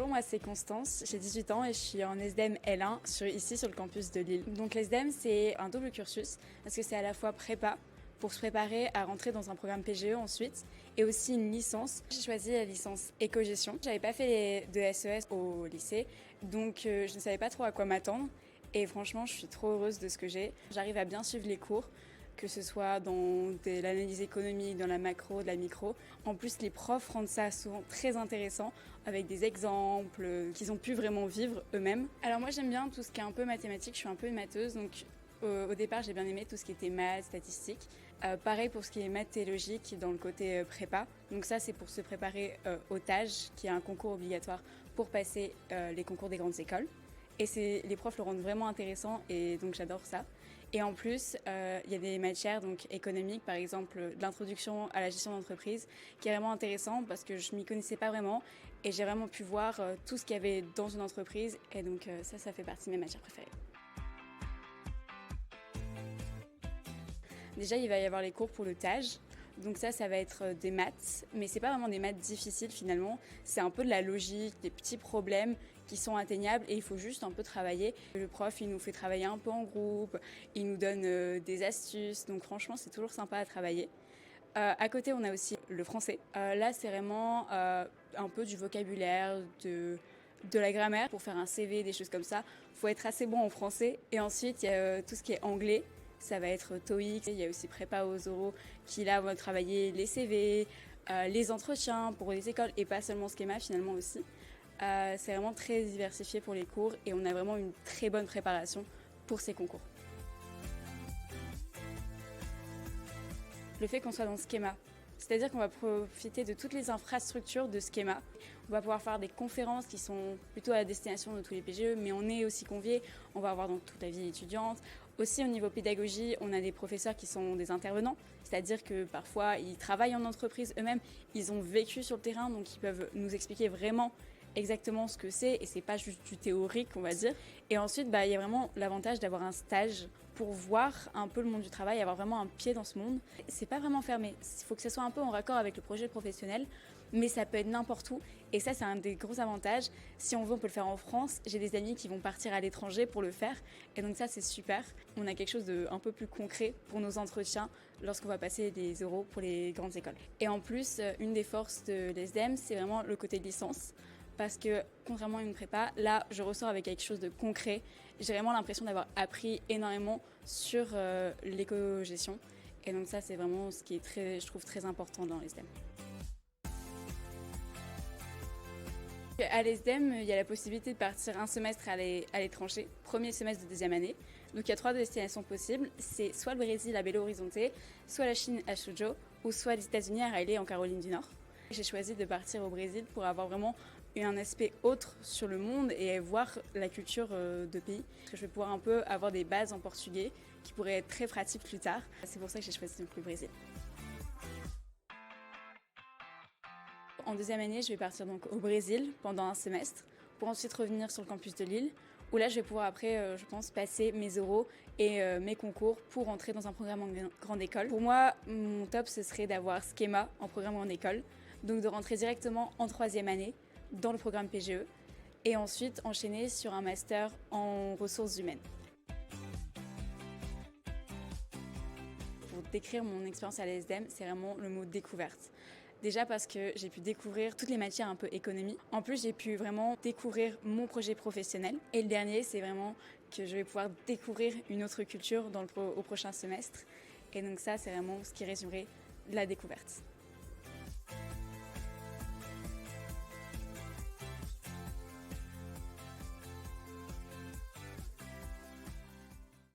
Bonjour, moi c'est Constance, j'ai 18 ans et je suis en SDEM L1 ici sur le campus de Lille. Donc l'SDEM c'est un double cursus parce que c'est à la fois prépa pour se préparer à rentrer dans un programme PGE ensuite et aussi une licence. J'ai choisi la licence éco-gestion. J'avais pas fait de SES au lycée donc je ne savais pas trop à quoi m'attendre et franchement je suis trop heureuse de ce que j'ai. J'arrive à bien suivre les cours, que ce soit dans l'analyse économique, dans la macro, de la micro. En plus, les profs rendent ça souvent très intéressant, avec des exemples qu'ils ont pu vraiment vivre eux-mêmes. Alors moi, j'aime bien tout ce qui est un peu mathématique, je suis un peu une matheuse, donc au départ, j'ai bien aimé tout ce qui était maths, statistiques. Pareil pour ce qui est maths et logique dans le côté prépa. Donc ça, c'est pour se préparer au TAGE, qui est un concours obligatoire pour passer les concours des grandes écoles. Et les profs le rendent vraiment intéressant et donc j'adore ça. Et en plus, il y a des matières donc économiques, par exemple de l'introduction à la gestion d'entreprise, qui est vraiment intéressant parce que je m'y connaissais pas vraiment et j'ai vraiment pu voir tout ce qu'il y avait dans une entreprise et donc ça fait partie de mes matières préférées. Déjà, il va y avoir les cours pour le TAGE. Donc ça va être des maths, mais c'est pas vraiment des maths difficiles finalement. C'est un peu de la logique, des petits problèmes qui sont atteignables et il faut juste un peu travailler. Le prof, il nous fait travailler un peu en groupe, il nous donne des astuces, donc franchement, c'est toujours sympa à travailler. À côté, on a aussi le français. Là, c'est vraiment un peu du vocabulaire, de la grammaire. Pour faire un CV, des choses comme ça, il faut être assez bon en français. Et ensuite, il y a tout ce qui est anglais. Ça va être TOEIC. Il y a aussi Prépa aux oraux qui là vont travailler les CV, les entretiens pour les écoles et pas seulement Schema finalement aussi. C'est vraiment très diversifié pour les cours et on a vraiment une très bonne préparation pour ces concours. Le fait qu'on soit dans Schema, c'est-à-dire qu'on va profiter de toutes les infrastructures de Schema. On va pouvoir faire des conférences qui sont plutôt à la destination de tous les PGE, mais on est aussi conviés. On va avoir donc toute la vie étudiante. Aussi au niveau pédagogie, on a des professeurs qui sont des intervenants, c'est-à-dire que parfois ils travaillent en entreprise eux-mêmes, ils ont vécu sur le terrain, donc ils peuvent nous expliquer vraiment exactement ce que c'est et c'est pas juste du théorique on va dire. Et ensuite il y a vraiment l'avantage d'avoir un stage pour voir un peu le monde du travail, avoir vraiment un pied dans ce monde. C'est pas vraiment fermé, il faut que ça soit un peu en raccord avec le projet professionnel, mais ça peut être n'importe où et ça c'est un des gros avantages. Si on veut on peut le faire en France, j'ai des amis qui vont partir à l'étranger pour le faire et donc ça c'est super. On a quelque chose de un peu plus concret pour nos entretiens lorsqu'on va passer des oraux pour les grandes écoles. Et en plus, une des forces de l'SDEM, c'est vraiment le côté de licence. Parce que, contrairement à une prépa, là, je ressors avec quelque chose de concret. J'ai vraiment l'impression d'avoir appris énormément sur l'éco-gestion. Et donc ça, c'est vraiment ce qui est je trouve très important dans l'SDEM. À l'ESDEM, il y a la possibilité de partir un semestre à l'étranger, premier semestre de deuxième année. Donc il y a 3 destinations possibles, c'est soit le Brésil à Belo Horizonte, soit la Chine à Suzhou, ou soit les États-Unis à Raleigh en Caroline du Nord. J'ai choisi de partir au Brésil pour avoir vraiment un aspect autre sur le monde et voir la culture de pays. Je vais pouvoir un peu avoir des bases en portugais qui pourraient être très pratiques plus tard. C'est pour ça que j'ai choisi le Brésil. En deuxième année, je vais partir donc au Brésil pendant un semestre pour ensuite revenir sur le campus de Lille où là je vais pouvoir après, je pense, passer mes oraux et mes concours pour entrer dans un programme en grande école. Pour moi, mon top ce serait d'avoir Schema en programme en école, donc de rentrer directement en troisième année dans le programme PGE et ensuite enchaîner sur un master en ressources humaines. Pour décrire mon expérience à l'ESDEM, c'est vraiment le mot découverte. Déjà parce que j'ai pu découvrir toutes les matières un peu économie. En plus, j'ai pu vraiment découvrir mon projet professionnel. Et le dernier, c'est vraiment que je vais pouvoir découvrir une autre culture au prochain semestre. Et donc ça, c'est vraiment ce qui résumerait la découverte.